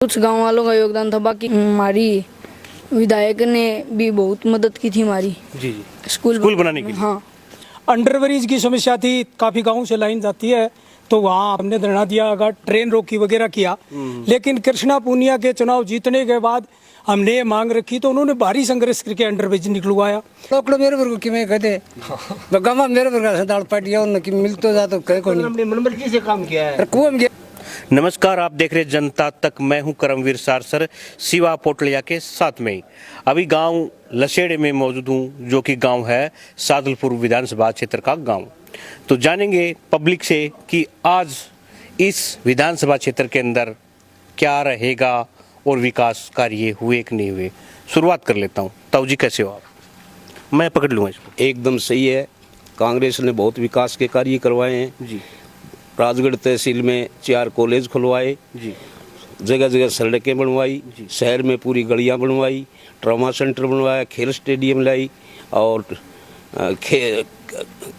कुछ गांव वालों का योगदान था, बाकी हमारी विधायक ने भी बहुत मदद की थी हमारी। जी जी। स्कूल बनाने के लिए। हाँ, अंडरब्रिज की समस्या थी, काफी गांवों से लाइन जाती है, तो वहाँ हमने धरना दिया, अगर ट्रेन रोकी वगैरह किया। लेकिन कृष्णा पूनिया के चुनाव जीतने के बाद हमने ये मांग रखी, तो उन्होंने भारी संघर्ष करके अंडरब्रिज निकलवाया। लोकड़ मेरे वर्ग की मैं कहते तो गमा मेरे वर्ग से दाल पाटिया उन की मिल तो जा तो कह को नहीं हमने मनमर्जी से काम किया है। कुएं में नमस्कार, आप देख रहे जनता तक। मैं हूं करमवीर सारसर, सिवा पोटलिया के साथ में ही अभी गांव लसेड़े में मौजूद हूं, जो कि गांव है सादुलपुर विधानसभा क्षेत्र का गांव। तो जानेंगे पब्लिक से कि आज इस विधानसभा क्षेत्र के अंदर क्या रहेगा और विकास कार्य हुए कि नहीं हुए। शुरुआत कर लेता हूं। ताऊ जी, कैसे हो आप? मैं पकड़ लूँगा इसको। एकदम सही है। कांग्रेस ने बहुत विकास के कार्य करवाए हैं जी राजगढ़ तहसील में 4 कॉलेज खुलवाए, जी, जगह जगह सड़कें बनवाई, शहर में पूरी गलियां बनवाई, ट्रॉमा सेंटर बनवाया, खेल स्टेडियम लाई और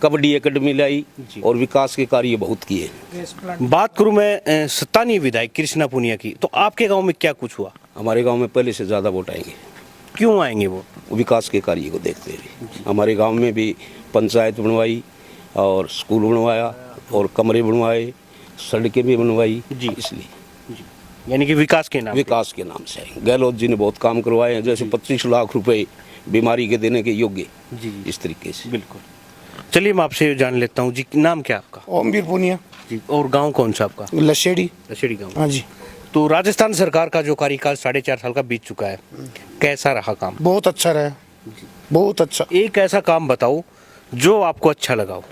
कबड्डी एकेडमी लाई और विकास के कार्य बहुत किए। बात करूं मैं स्थानीय विधायक कृष्णा पूनिया की, तो आपके गांव में क्या कुछ हुआ? हमारे गांव में पहले से ज़्यादा वोट आएंगे। क्यों आएंगे वो? विकास के कार्य को देखते हुए हमारे गांव में भी पंचायत बनवाई और स्कूल बनवाया और कमरे बनवाए, सड़कें भी बनवाई जी। इसलिए यानी कि विकास के नाम से आएंगे। गहलोत जी ने बहुत काम करवाए हैं, जैसे 25 लाख रुपए बीमारी के देने के योग्य जी, इस तरीके से। बिल्कुल। चलिए मैं आपसे जान लेता हूँ जी, नाम क्या आपका? ओमवीर पूनिया जी। और गांव कौन सा आपका? लशेड़ी। लशेड़ी गांव। हाँ जी। तो राजस्थान सरकार का जो कार्यकाल 4.5 साल का बीत चुका है, कैसा रहा काम? बहुत अच्छा रहा, बहुत अच्छा। एक ऐसा काम बताओ जो आपको अच्छा लगा हो।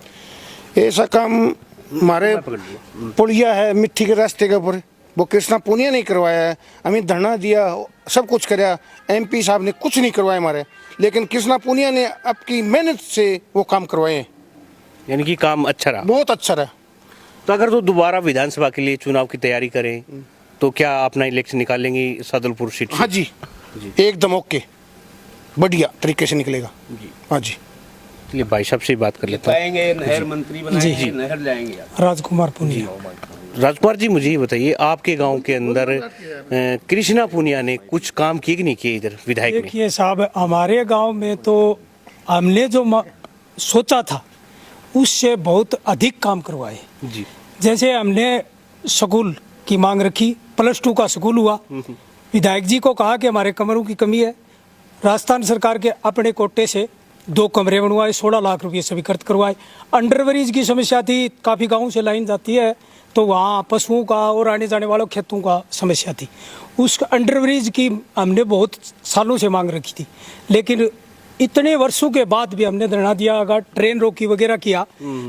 ऐसा काम हमारे पुलिया है मिट्टी के रास्ते के ऊपर, वो कृष्णा पूनिया ने करवाया है। हमें धरना दिया, सब कुछ कराया, एमपी साहब ने कुछ नहीं करवाया हमारे, लेकिन कृष्णा पूनिया ने आपकी मेहनत से वो काम करवाए हैं। यानी कि काम अच्छा रहा, बहुत अच्छा रहा। तो अगर तो दोबारा विधानसभा के लिए चुनाव की तैयारी करें तो क्या अपना इलेक्शन निकालेंगे सादुलपुर सीट से? हाँ जी, एकदम ओके, बढ़िया तरीके से निकलेगा जी। हाँ जी। चलिए भाई साहब से बात कर लेता हूँ। नहर मंत्री बनाएंगे, नहर लाएंगे। राजकुमार पूनिया। राजकुमार जी, मुझे ये बताइए, आपके गांव के अंदर कृष्णा पूनिया ने कुछ काम किए कि नहीं किए इधर विधायक ने? देखिए साहब, हमारे गांव में तो हमने जो सोचा था उससे बहुत अधिक काम करवाए जी। जैसे हमने स्कूल की मांग रखी, +2 का स्कूल हुआ। विधायक जी को कहा कि हमारे कमरों की कमी है, राजस्थान सरकार के अपने कोटे से 2 कमरे बनवाए, 16 लाख रुपये स्वीकृत करवाए। अंडरब्रिज की समस्या थी, काफ़ी गाँव से लाइन जाती है, तो वहाँ पशुओं का और आने जाने वालों खेतों का समस्या थी। उस अंडरब्रिज की हमने बहुत सालों से मांग रखी थी, लेकिन इतने वर्षों के बाद भी हमने धरना दिया, अगर ट्रेन रोकी वगैरह किया।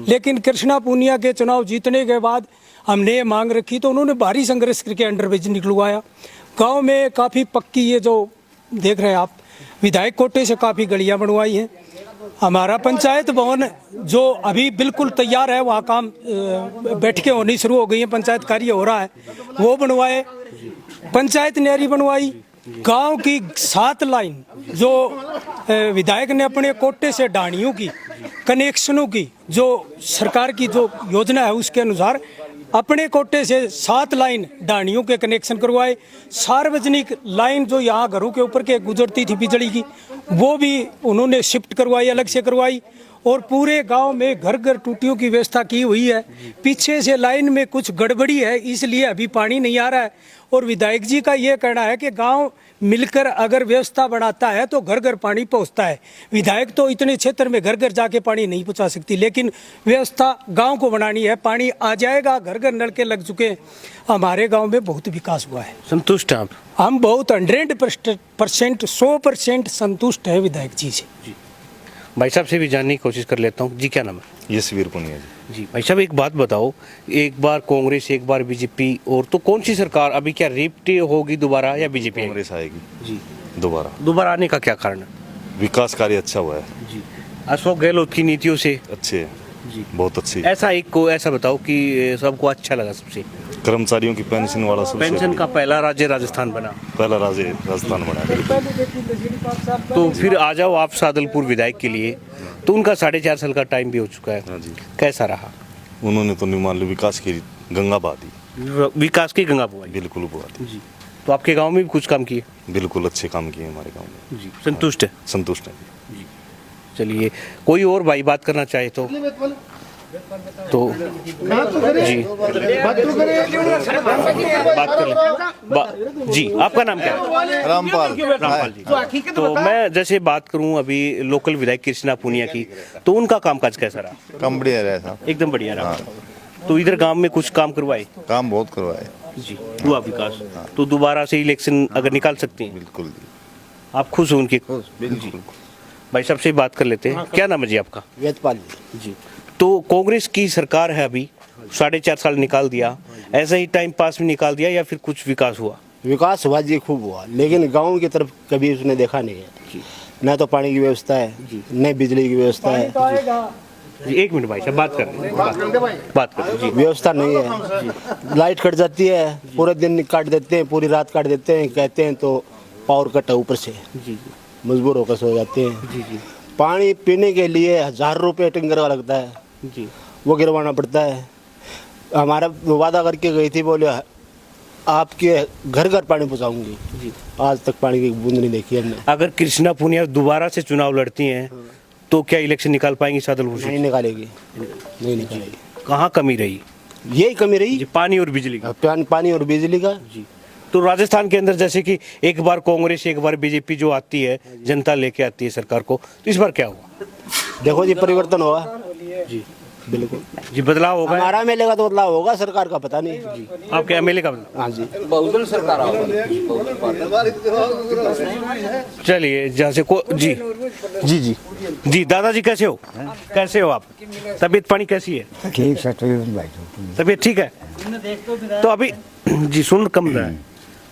लेकिन कृष्णा पूनिया के चुनाव जीतने के बाद हमने ये मांग रखी, तो उन्होंने भारी संघर्ष करके अंडरब्रिज निकलवाया। गाँव में काफ़ी पक्की, ये जो देख रहे हैं आप, विधायक कोटे से काफ़ी गलियाँ बनवाई हैं। हमारा पंचायत भवन जो अभी बिल्कुल तैयार है, वहाँ काम बैठकें होनी शुरू हो गई हैं, पंचायत कार्य हो रहा है, वो बनवाए। पंचायत नहरी बनवाई। गांव की 7 लाइन जो विधायक ने अपने कोटे से डाणियों की कनेक्शनों की, जो सरकार की जो योजना है उसके अनुसार अपने कोटे से 7 लाइन डाणियों के कनेक्शन करवाए। सार्वजनिक लाइन जो यहाँ घरों के ऊपर के गुजरती थी बिजली की, वो भी उन्होंने शिफ्ट करवाई, अलग से करवाई। और पूरे गांव में घर घर टूटियों की व्यवस्था की हुई है। पीछे से लाइन में कुछ गड़बड़ी है, इसलिए अभी पानी नहीं आ रहा है। और विधायक जी का ये कहना है कि गांव मिलकर अगर व्यवस्था बनाता है तो घर घर पानी पहुंचता है। विधायक तो इतने क्षेत्र में घर घर जाके पानी नहीं पहुंचा सकती, लेकिन व्यवस्था गांव को बनानी है, पानी आ जाएगा, घर घर नलके लग चुके हैं। हमारे गांव में बहुत विकास हुआ है। संतुष्ट हैं आप? हम बहुत 100%, 100% संतुष्ट है विधायक जी से। भाई साहब से भी जानने की कोशिश कर लेता हूँ। जी, क्या नाम है? यशवीर पूनिया जी। भाई साहब, एक बात बताओ, एक बार कांग्रेस, एक बार बीजेपी, और तो कौन सी सरकार अभी क्या रिपीट होगी दोबारा या बीजेपी? कांग्रेस आएगी जी। दोबारा आने का क्या कारण है? विकास कार्य अच्छा हुआ है जी। अशोक गहलोत की नीतियों से अच्छे है जी, बहुत अच्छी। ऐसा बताओ कि सबको अच्छा लगा। सबसे कर्मचारियों की पेंशन वाला पेंशन का पहला राज्य राजस्थान बना, पहला राज्य राजस्थान बना। तो फिर आ जाओ आप सादुलपुर विधायक के लिए, तो उनका 4.5 साल का टाइम भी हो चुका है। हाँ जी। कैसा रहा? उन्होंने तो मान लो विकास की गंगा बहा दी, विकास की गंगा बुआई। बिल्कुल बुआ दी जी। तो आपके गांव में भी कुछ काम किए? बिल्कुल अच्छे काम किए हमारे गांव में। जी, संतुष्ट है। संतुष्ट है। चलिए, कोई और भाई बात करना चाहे तो जी बात कर ले। जी, आपका नाम क्या है? रामपाल। रामपाल जी। तो मैं जैसे बात करूं अभी लोकल विधायक कृष्णा पुनिया की, तो उनका कामकाज कैसा रहा? काम बढ़िया रहा साहब, एकदम बढ़िया रहा। तो इधर गांव में कुछ काम करवाए? काम बहुत करवाए। जी, हुआ विकास। तो दोबारा से इलेक्शन अगर निकाल सकती हैं, बिल्कुल जी, आप खुश हो उनकी? बिल्कुल। भाई सबसे ही बात कर लेते हैं। क्या नाम है जी आपका? वेदपाल जी। तो कांग्रेस की सरकार है अभी, 4.5 साल निकाल दिया, ऐसा ही टाइम पास में निकाल दिया या फिर कुछ विकास हुआ? विकास हुआ जी, खूब हुआ, लेकिन गांव की तरफ कभी उसने देखा नहीं है। न तो पानी की व्यवस्था है, न बिजली की व्यवस्था है। जी, एक मिनट भाई साहब, बात कर रहे हैं, बात कर रहे हैं। जी, व्यवस्था नहीं है, लाइट कट जाती है, पूरे दिन काट देते हैं, पूरी रात काट देते हैं, कहते हैं तो पावर कट है ऊपर से, जी, मजबूर होकर सो जाते हैं। जी, जी, पानी पीने के लिए 1000 रुपये टैंकर का लगता है, जी। वो गिरवाना पड़ता है। हमारा वादा करके गई थी, बोले आपके घर घर पानी पहुँचाऊंगी, जी। आज तक पानी की बूंद नहीं देखी हमने। अगर कृष्णा पुनिया दोबारा से चुनाव लड़ती हैं तो क्या इलेक्शन निकाल पाएंगी सादुलपुर से? नहीं निकालेगी, नहीं निकालेगी। कहाँ कमी रही? यही कमी रही, जी, पानी और बिजली की। पानी और बिजली का। जी। तो राजस्थान के अंदर जैसे कि एक बार कांग्रेस एक बार बीजेपी जो आती है, जनता लेके आती है सरकार को, तो इस बार क्या हुआ? देखो जी, परिवर्तन होगा जी, बिल्कुल जी, बदलाव होगा। हमारा एमएलए का तो बदलाव होगा, सरकार का पता नहीं जी। आपके एमएलए का बदलाव? हाँ जी, चलिए, जहाँ से को जी जी जी जी दादाजी कैसे हो? कैसे हो आप? तबीयत पानी कैसी है? ठीक सर, भाई तबीयत ठीक है? तो अभी जी सुन कम रहा है,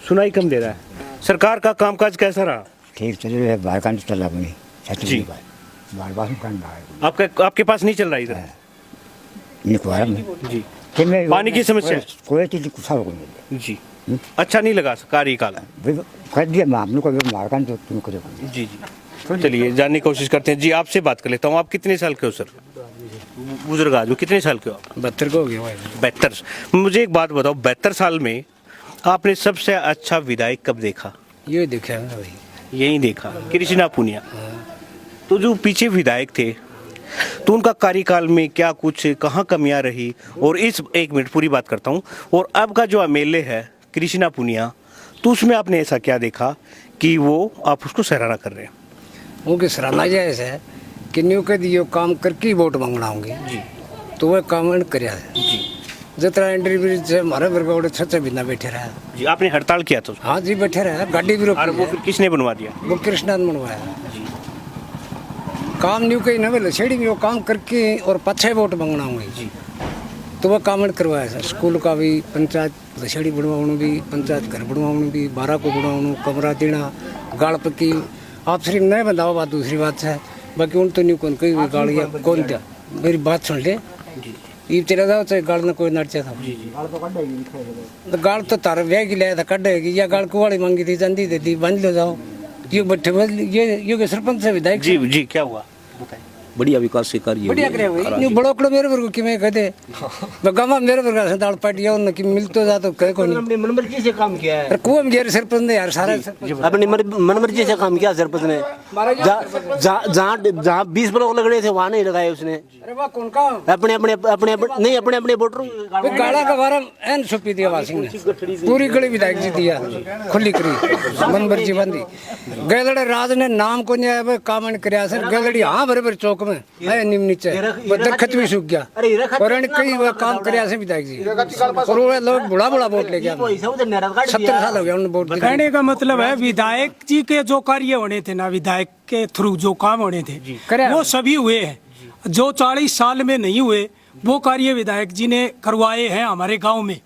सुनाई कम दे रहा है। सरकार का कामकाज कैसा रहा? ठीक चल रहा है, बाहर का नहीं चल रहा अपनी जी। बार बार बाहर आपके पास नहीं चल रहा इधर? जी, पानी की समस्या है? कोई चीज कुछ नहीं जी, अच्छा नहीं लगा कार्यकाल? कर दिया हम लोग को मार का तो तुम करो। जी जी, चलिए जानने की कोशिश करते हैं। जी, आपसे बात कर लेता हूँ। आप कितने साल के हो सर? बुजुर्ग आदमी, कितने साल के हो आप? 72 का हो गया भाई। 72। मुझे एक बात बताओ, 72 साल में आपने सबसे अच्छा विधायक कब देखा? ये देखा है भाई, यही देखा, कृष्णा पुनिया। तो जो पीछे विधायक थे, तो उनका कार्यकाल में क्या कुछ कहाँ कमियां रही? और इस एक मिनट पूरी बात करता हूँ। और अब का जो एमएलए है कृष्णा पुनिया, तो उसमें आपने ऐसा क्या देखा कि वो आप उसको सराहना कर रहे हैं? उनकी सराहना जैसे है कि न्यू के दियो काम करके वोट मांगना होंगे जी, तो वह काम कराया है जी। जितना इंटरव्यू से हमारे वर्ग छत से बिना बैठे रहा जी, आपने हड़ताल किया था? हाँ जी, बैठे रहा, गाड़ी भी रोकी। और वो फिर किसने बनवा दिया? वो कृष्णा ने बनवाया जी। काम न्यू के न लसेड़ी में वो काम करके और पछे वोट मांगना होंगे जी, तो वह काम करवाया सर। स्कूल का भी, पंचायत लसेड़ी बनवाने भी, पंचायत घर बनवाने भी, 12 को बनवाने, कमरा देना, गाड़ पक्की। आप सिर्फ नहीं बताओ, बात दूसरी बात है, बाकी उन तो नहीं कौन कई गाड़िया कौन था, मेरी बात सुन ले। ये चला जाओ चाहे गाड़ ना कोई नर्चा था, तो गाड़ तो तार ब्याह की लाया था, कटेगी या गाड़ कुवाड़ी मांगी थी, चंदी दे दी, बंद लो जाओ। ये बैठे ये सरपंच से विधायक जी जी, क्या हुआ बताइए? बढ़िया विकास के कार्य बढ़िया करे भाई, न्यू बड़ो कड़ो मेरे वर्ग की मैं कहते गामा मेरे वर्ग से दाल पाटी और न कि मिलतो जा तो कह को नहीं। अपनी मनमर्जी से काम किया है, पर कुआं में गेर सरपंच ने यार सारा अपनी मनमर्जी से काम किया सरपंच ने। जहाँ 20 ब्लॉक लगने थे वहाँ नहीं लगाए उसने। अरे वाह, कौन का अपने नहीं, अपने वोटर वो गाड़ा का बारा एन छुपी दिया वासिंग ने, पूरी गली विधायक जी दिया खुली करी मनमर्जी बंदी। गैलड़े राज ने नाम को नहीं आया, काम कराया सर। गैलड़ी हाँ बराबर चौक में है, निम नीचे दरखत भी सूख गया और कई वो काम कराया से विधायक जी। और वो लोग बुढ़ा वोट ले गया, 70 साल हो गया उन्होंने वोट। कहने का मतलब है विधायक जी के जो कार्य होने थे ना, विधायक के थ्रू जो काम होने थे वो सभी हुए हैं। जो 40 साल में नहीं हुए वो कार्य विधायक जी ने करवाए हैं हमारे गांव में।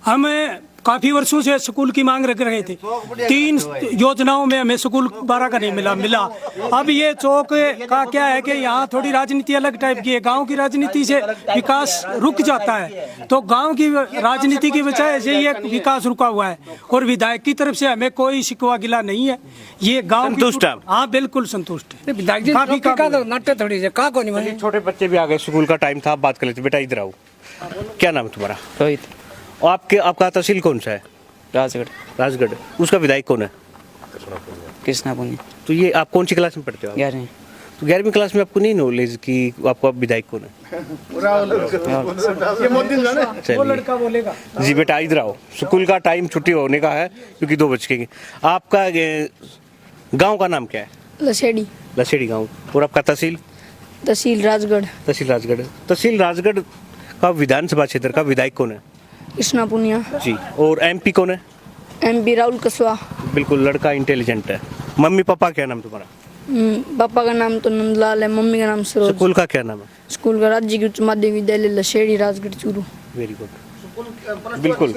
हम काफी वर्षों से स्कूल की मांग रख रहे थे, 3 योजनाओं में हमें स्कूल 12 का नहीं मिला। अब ये चौक का क्या है कि यहाँ थोड़ी राजनीति अलग टाइप की है, गांव की राजनीति से विकास रुक जाता है, तो गांव की राजनीति की वजह से ये विकास रुका हुआ है। और विधायक की तरफ से हमें कोई शिकवा गिला नहीं है, ये गाँव संतुष्ट है? हाँ बिल्कुल संतुष्ट है। विधायक जी काफी का तो नाट्य थोड़ी से का को नहीं। छोटे बच्चे भी आ गए, स्कूल का टाइम था, आप बात कर लेते। बेटा इधर आओ, क्या नाम है तुम्हारा? रोहित। आपका तहसील कौन सा है? राजगढ़ राजगढ़, उसका विधायक कौन है? कृष्णा पुनिया तो ये आप कौन सी क्लास में पढ़ते हो आप? 11वीं तो 11वीं क्लास में आपको नहीं नॉलेज कि आपका विधायक कौन है? वो लड़का बोलेगा जी बेटा इधर आओ, स्कूल का टाइम छुट्टी होने का है क्योंकि 2 बज के। आपका गांव का नाम क्या है? लसेड़ी, लसेड़ी गांव। और आपका तहसील? तहसील राजगढ़, तहसील राजगढ़। तहसील राजगढ़ का विधानसभा क्षेत्र का विधायक कौन है? कृष्णा पुनिया। जी। और एमपी कौन है? MP राहुल कसवा। बिल्कुल, लड़का इंटेलिजेंट है। मम्मी पापा क्या नाम तुम्हारा? पापा का नाम तो नंदलाल है, मम्मी का नाम सरोज। स्कूल का क्या नाम है? स्कूल का राज्य उच्च माध्यमिक विद्यालय लसेड़ी राजगढ़ चूरू। Very good. बिल्कुल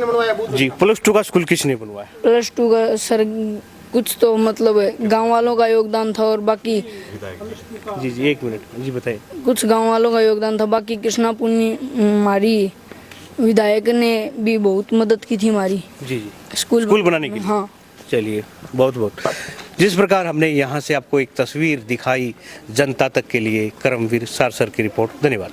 जी। +2 का स्कूल किसने बनवाया? +2 का सर कुछ तो मतलब गांव वालों का योगदान था और बाकी जी जी 1 मिनट जी बताइए। कुछ गांव वालों का योगदान था, बाकी कृष्णा पुनी हमारी विधायक ने भी बहुत मदद की थी हमारी जी जी स्कूल बनाने के लिए। हाँ। चलिए बहुत बहुत। जिस प्रकार हमने यहाँ से आपको एक तस्वीर दिखाई जनता तक के लिए, करमवीर सारसर की रिपोर्ट। धन्यवाद।